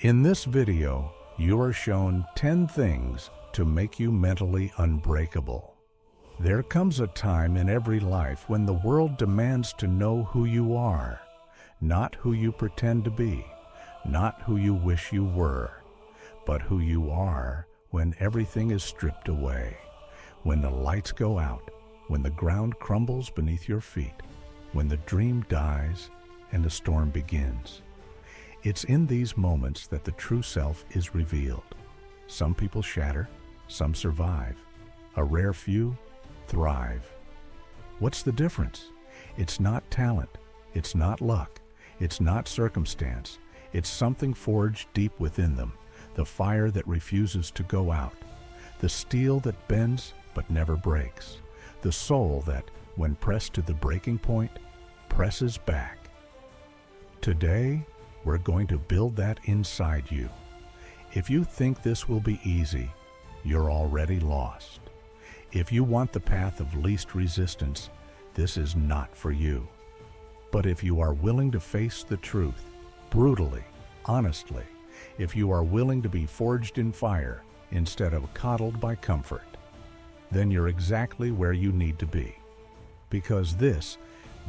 In this video, you are shown 10 things to make you mentally unbreakable. There comes a time in every life when the world demands to know who you are, not who you pretend to be, not who you wish you were, but who you are when everything is stripped away, when the lights go out, when the ground crumbles beneath your feet, when the dream dies and a storm begins. It's in these moments that the true self is revealed. Some people shatter, some survive. A rare few thrive. What's the difference? It's not talent, it's not luck, it's not circumstance. It's something forged deep within them, the fire that refuses to go out, the steel that bends but never breaks, the soul that, when pressed to the breaking point, presses back. Today, we're going to build that inside you. If you think this will be easy, you're already lost. If you want the path of least resistance, this is not for you. But if you are willing to face the truth, brutally, honestly, if you are willing to be forged in fire instead of coddled by comfort, then you're exactly where you need to be. Because this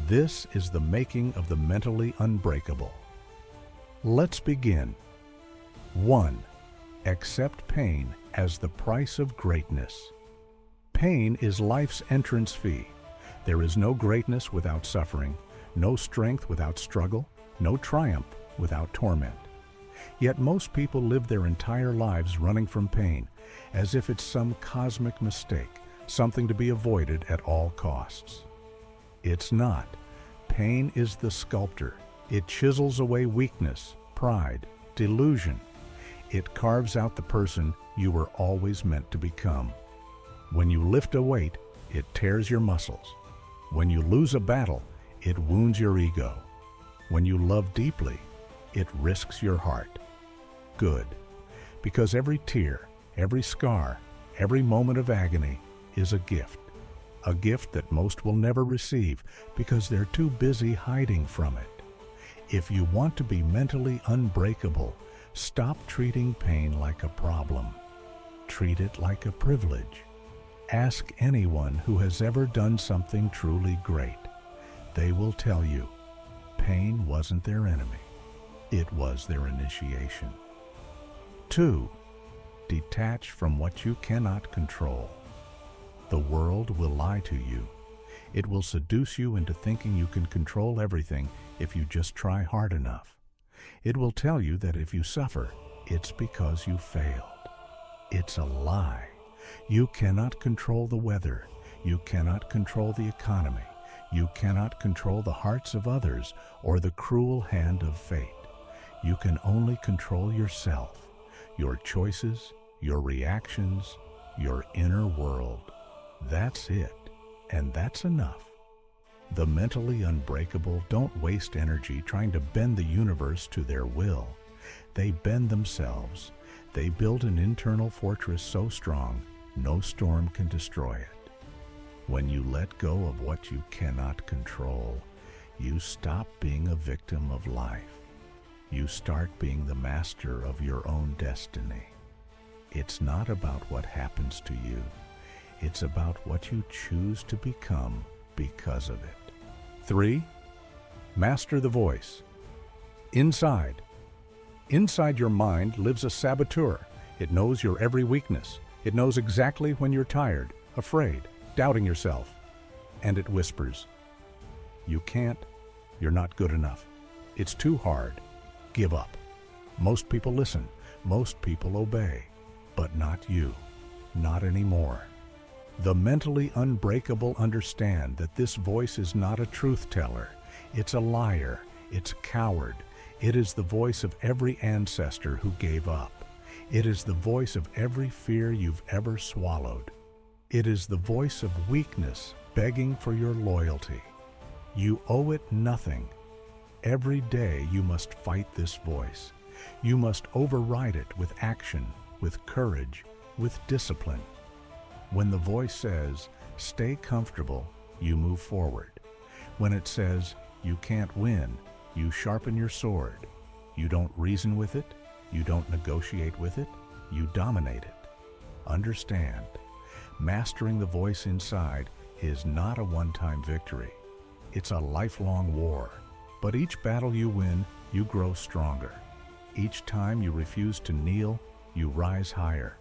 is the making of the mentally unbreakable. Let's begin. 1. Accept pain as the price of greatness. Pain is life's entrance fee. There is no greatness without suffering, no strength without struggle, no triumph without torment. Yet most people live their entire lives running from pain, as if it's some cosmic mistake, something to be avoided at all costs. It's not. Pain is the sculptor. It chisels away weakness, pride, delusion. It carves out the person you were always meant to become. When you lift a weight, it tears your muscles. When you lose a battle, it wounds your ego. When you love deeply, it risks your heart. Good. Because every tear, every scar, every moment of agony is a gift. A gift that most will never receive because they're too busy hiding from it. If you want to be mentally unbreakable, stop treating pain like a problem. Treat it like a privilege. Ask anyone who has ever done something truly great. They will tell you, pain wasn't their enemy. It was their initiation. 2. Detach from what you cannot control. The world will lie to you. It will seduce you into thinking you can control everything if you just try hard enough. It will tell you that if you suffer, it's because you failed. It's a lie. You cannot control the weather. You cannot control the economy. You cannot control the hearts of others or the cruel hand of fate. You can only control yourself, your choices, your reactions, your inner world. That's it. And that's enough. The mentally unbreakable don't waste energy trying to bend the universe to their will. They bend themselves. They build an internal fortress so strong, no storm can destroy it. When you let go of what you cannot control, you stop being a victim of life. You start being the master of your own destiny. It's not about what happens to you. It's about what you choose to become because of it. 3. Master the voice. Inside your mind lives a saboteur. It knows your every weakness. It knows exactly when you're tired, afraid, doubting yourself. And it whispers, you can't, you're not good enough. It's too hard. Give up. Most people listen. Most people obey. But not you. Not anymore. The mentally unbreakable understand that this voice is not a truth teller. It's a liar. It's a coward. It is the voice of every ancestor who gave up. It is the voice of every fear you've ever swallowed. It is the voice of weakness begging for your loyalty. You owe it nothing. Every day you must fight this voice. You must override it with action, with courage, with discipline. When the voice says, stay comfortable, you move forward. When it says, you can't win, you sharpen your sword. You don't reason with it, You don't negotiate with it, you dominate it. Understand, mastering the voice inside is not a one-time victory. It's a lifelong war. But each battle you win, you grow stronger. Each time you refuse to kneel, you rise higher.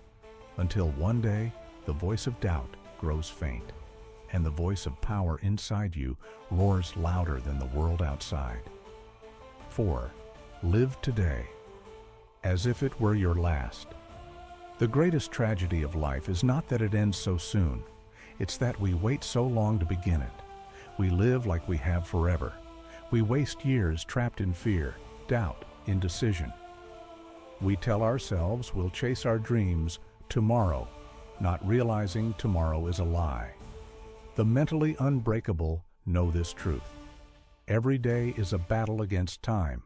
Until one day, the voice of doubt grows faint, and the voice of power inside you roars louder than the world outside. 4. Live today, as if it were your last. The greatest tragedy of life is not that it ends so soon. It's that we wait so long to begin it. We live like we have forever. We waste years trapped in fear, doubt, indecision. We tell ourselves we'll chase our dreams tomorrow, not realizing tomorrow is a lie. The mentally unbreakable know this truth. Every day is a battle against time.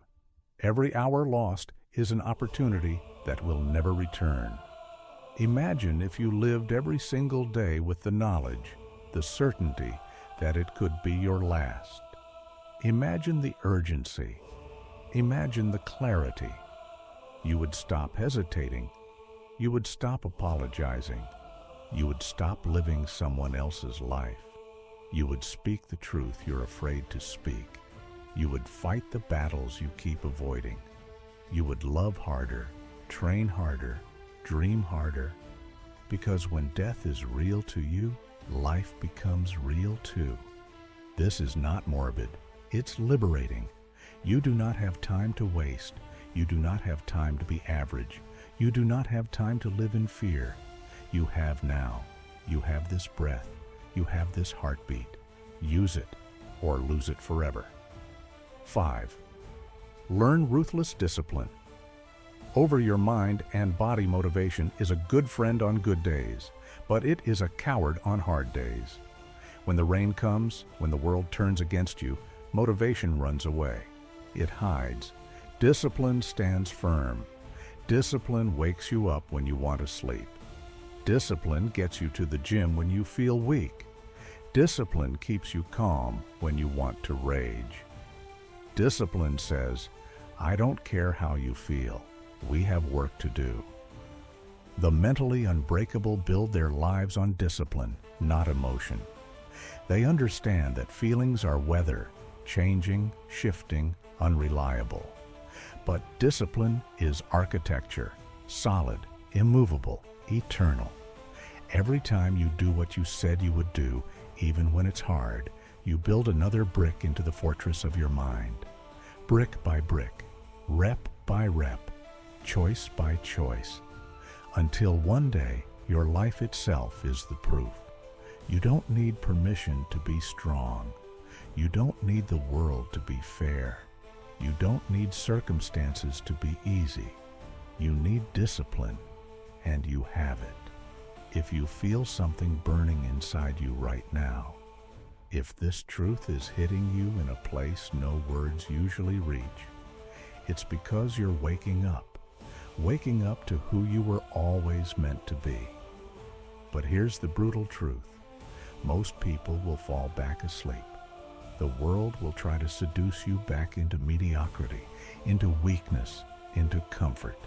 Every hour lost is an opportunity that will never return. Imagine if you lived every single day with the knowledge, the certainty that it could be your last. Imagine the urgency. Imagine the clarity. You would stop hesitating. You would stop apologizing. You would stop living someone else's life. You would speak the truth you're afraid to speak. You would fight the battles you keep avoiding. You would love harder, train harder, dream harder, because when death is real to you, life becomes real too. This is not morbid. It's liberating. You do not have time to waste. You do not have time to be average. You do not have time to live in fear. You have now. You have this breath. You have this heartbeat. Use it or lose it forever. 5. Learn ruthless discipline. Over your mind and body motivation is a good friend on good days, but it is a coward on hard days. When the rain comes, when the world turns against you, motivation runs away. It hides. Discipline stands firm. Discipline wakes you up when you want to sleep. Discipline gets you to the gym when you feel weak. Discipline keeps you calm when you want to rage. Discipline says, I don't care how you feel. We have work to do. The mentally unbreakable build their lives on discipline, not emotion. They understand that feelings are weather, changing, shifting, unreliable. But discipline is architecture, solid, immovable, eternal. Every time you do what you said you would do, even when it's hard, you build another brick into the fortress of your mind. Brick by brick, rep by rep, choice by choice, until one day your life itself is the proof. You don't need permission to be strong. You don't need the world to be fair. You don't need circumstances to be easy. You need discipline, and you have it. If you feel something burning inside you right now, if this truth is hitting you in a place no words usually reach, it's because you're waking up to who you were always meant to be. But here's the brutal truth. Most people will fall back asleep. The world will try to seduce you back into mediocrity, into weakness, into comfort.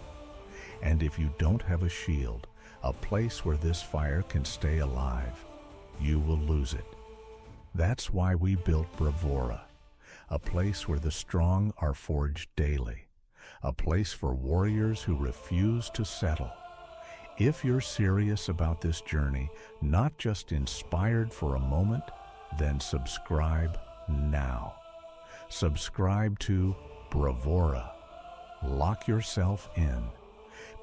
And if you don't have a shield, a place where this fire can stay alive, you will lose it. That's why we built BRAVORA, a place where the strong are forged daily, a place for warriors who refuse to settle. If you're serious about this journey, not just inspired for a moment, then subscribe now. Subscribe to BRAVORA. Lock yourself in,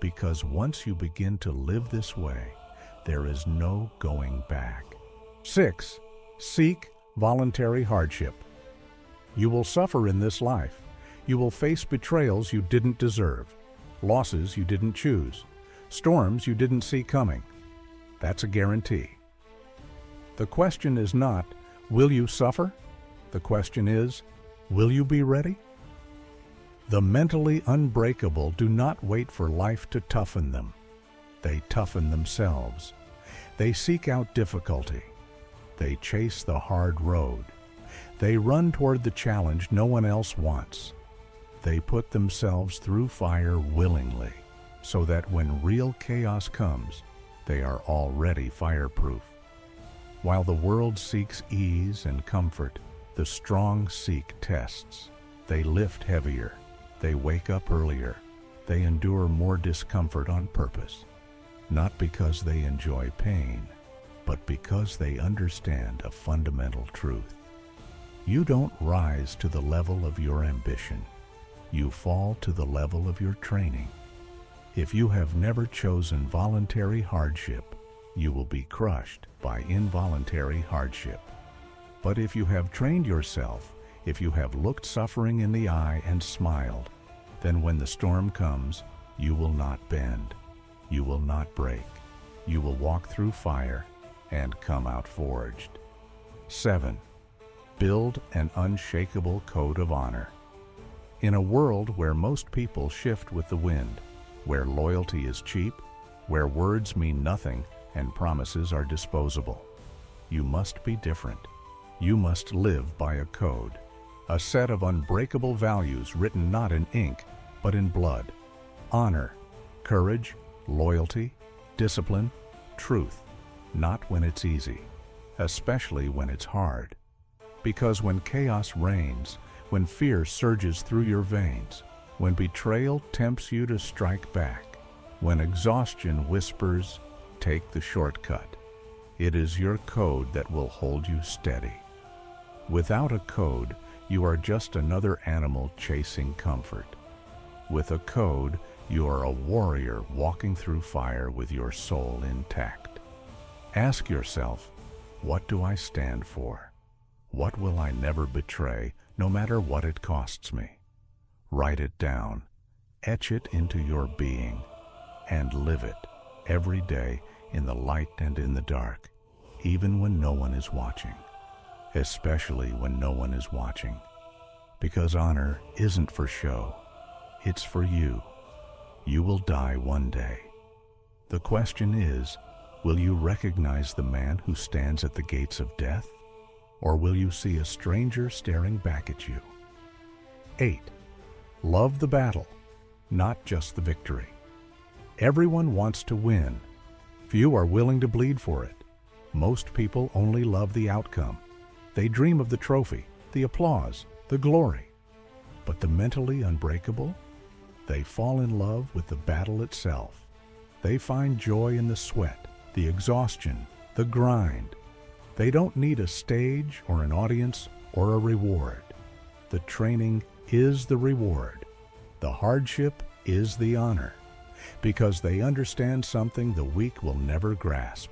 because once you begin to live this way, there is no going back. 6. Seek voluntary hardship. You will suffer in this life. You will face betrayals you didn't deserve, losses you didn't choose, storms you didn't see coming. That's a guarantee. The question is not, will you suffer? The question is, will you be ready? The mentally unbreakable do not wait for life to toughen them. They toughen themselves. They seek out difficulty. They chase the hard road. They run toward the challenge no one else wants. They put themselves through fire willingly, so that when real chaos comes, they are already fireproof. While the world seeks ease and comfort, the strong seek tests. They lift heavier, they wake up earlier, they endure more discomfort on purpose, not because they enjoy pain, but because they understand a fundamental truth. You don't rise to the level of your ambition. You fall to the level of your training. If you have never chosen voluntary hardship, you will be crushed by involuntary hardship. But if you have trained yourself, if you have looked suffering in the eye and smiled, then when the storm comes, you will not bend, you will not break, you will walk through fire and come out forged. 7. Build an unshakable code of honor. In a world where most people shift with the wind, where loyalty is cheap, where words mean nothing and promises are disposable, you must be different. You must live by a code, a set of unbreakable values written not in ink, but in blood. Honor, courage, loyalty, discipline, truth, not when it's easy, especially when it's hard. Because when chaos reigns, when fear surges through your veins, when betrayal tempts you to strike back, when exhaustion whispers, take the shortcut, it is your code that will hold you steady. Without a code, you are just another animal chasing comfort. With a code, you are a warrior walking through fire with your soul intact. Ask yourself, what do I stand for? What will I never betray, no matter what it costs me? Write it down, etch it into your being, and live it every day in the light and in the dark, even when no one is watching, especially when no one is watching. Because honor isn't for show, it's for you. You will die one day. The question is, will you recognize the man who stands at the gates of death? Or will you see a stranger staring back at you? 8. Love the battle, not just the victory. Everyone wants to win. Few are willing to bleed for it. Most people only love the outcome. They dream of the trophy, the applause, the glory. But the mentally unbreakable? They fall in love with the battle itself. They find joy in the sweat, the exhaustion, the grind. They don't need a stage or an audience or a reward. The training is the reward. The hardship is the honor, because they understand something the weak will never grasp.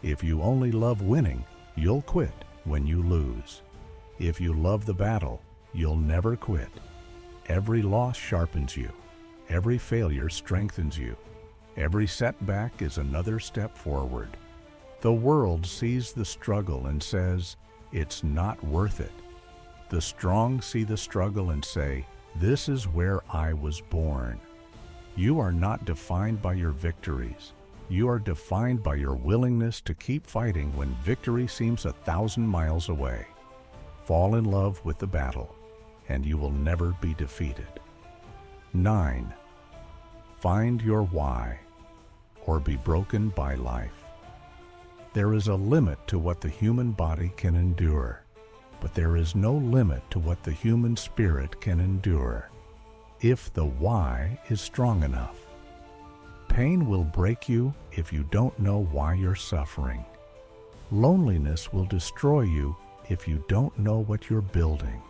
If you only love winning, you'll quit when you lose. If you love the battle, you'll never quit. Every loss sharpens you. Every failure strengthens you. Every setback is another step forward. The world sees the struggle and says, it's not worth it. The strong see the struggle and say, this is where I was born. You are not defined by your victories. You are defined by your willingness to keep fighting when victory seems 1,000 miles away. Fall in love with the battle, and you will never be defeated. 9. Find your why, or be broken by life. There is a limit to what the human body can endure, but there is no limit to what the human spirit can endure, if the why is strong enough. Pain will break you if you don't know why you're suffering. Loneliness will destroy you if you don't know what you're building.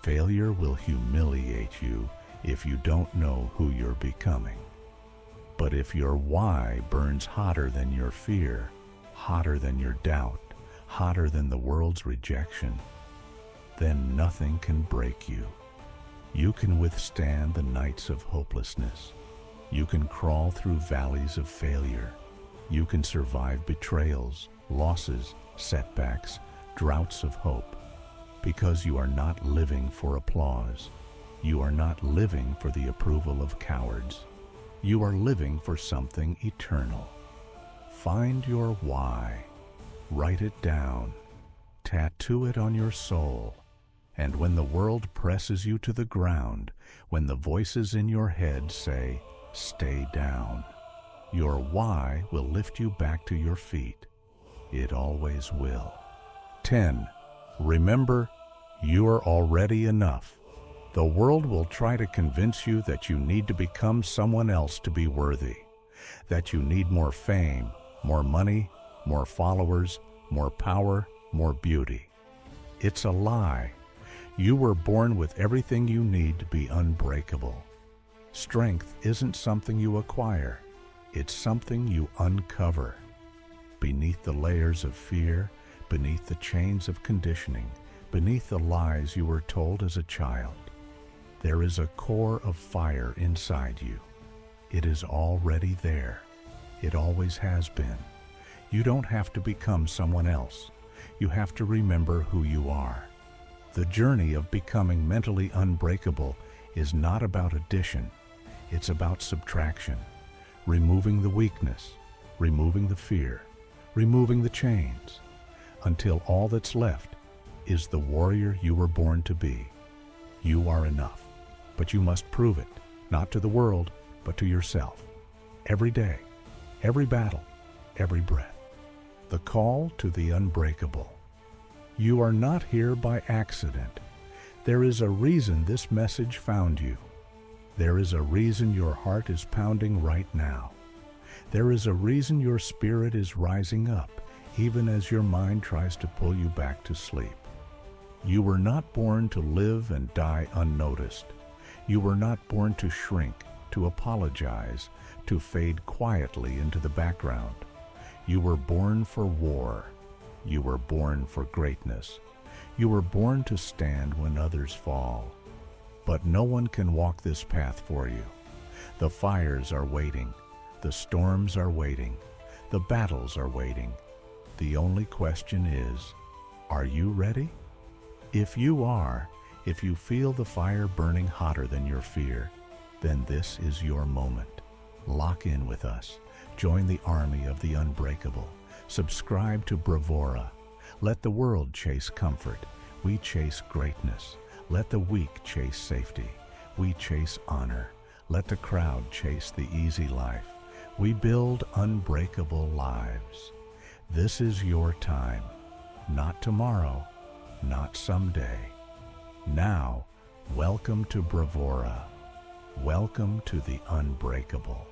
Failure will humiliate you if you don't know who you're becoming. But if your why burns hotter than your fear, hotter than your doubt, hotter than the world's rejection, then nothing can break you. You can withstand the nights of hopelessness. You can crawl through valleys of failure. You can survive betrayals, losses, setbacks, droughts of hope, because you are not living for applause. You are not living for the approval of cowards. You are living for something eternal. Find your why. Write it down. Tattoo it on your soul. And when the world presses you to the ground, when the voices in your head say, "Stay down," your why will lift you back to your feet. It always will. 10. Remember, you are already enough. The world will try to convince you that you need to become someone else to be worthy, that you need more fame, more money, more followers, more power, more beauty. It's a lie. You were born with everything you need to be unbreakable. Strength isn't something you acquire. It's something you uncover. Beneath the layers of fear, beneath the chains of conditioning, beneath the lies you were told as a child, there is a core of fire inside you. It is already there. It always has been. You don't have to become someone else. You have to remember who you are. The journey of becoming mentally unbreakable is not about addition. It's about subtraction, removing the weakness, removing the fear, removing the chains, until all that's left is the warrior you were born to be. You are enough, but you must prove it, not to the world, but to yourself. Every day, every battle, every breath. The call to the unbreakable. You are not here by accident. There is a reason this message found you. There is a reason your heart is pounding right now. There is a reason your spirit is rising up, even as your mind tries to pull you back to sleep. You were not born to live and die unnoticed. You were not born to shrink, to apologize, to fade quietly into the background. You were born for war. You were born for greatness. You were born to stand when others fall. But no one can walk this path for you. The fires are waiting. The storms are waiting. The battles are waiting. The only question is, are you ready? If you are, if you feel the fire burning hotter than your fear, then this is your moment. Lock in with us. Join the army of the unbreakable. Subscribe to BRAVORA. Let the world chase comfort. We chase greatness. Let the weak chase safety. We chase honor. Let the crowd chase the easy life. We build unbreakable lives. This is your time. Not tomorrow, not someday. Now, welcome to BRAVORA. Welcome to the unbreakable.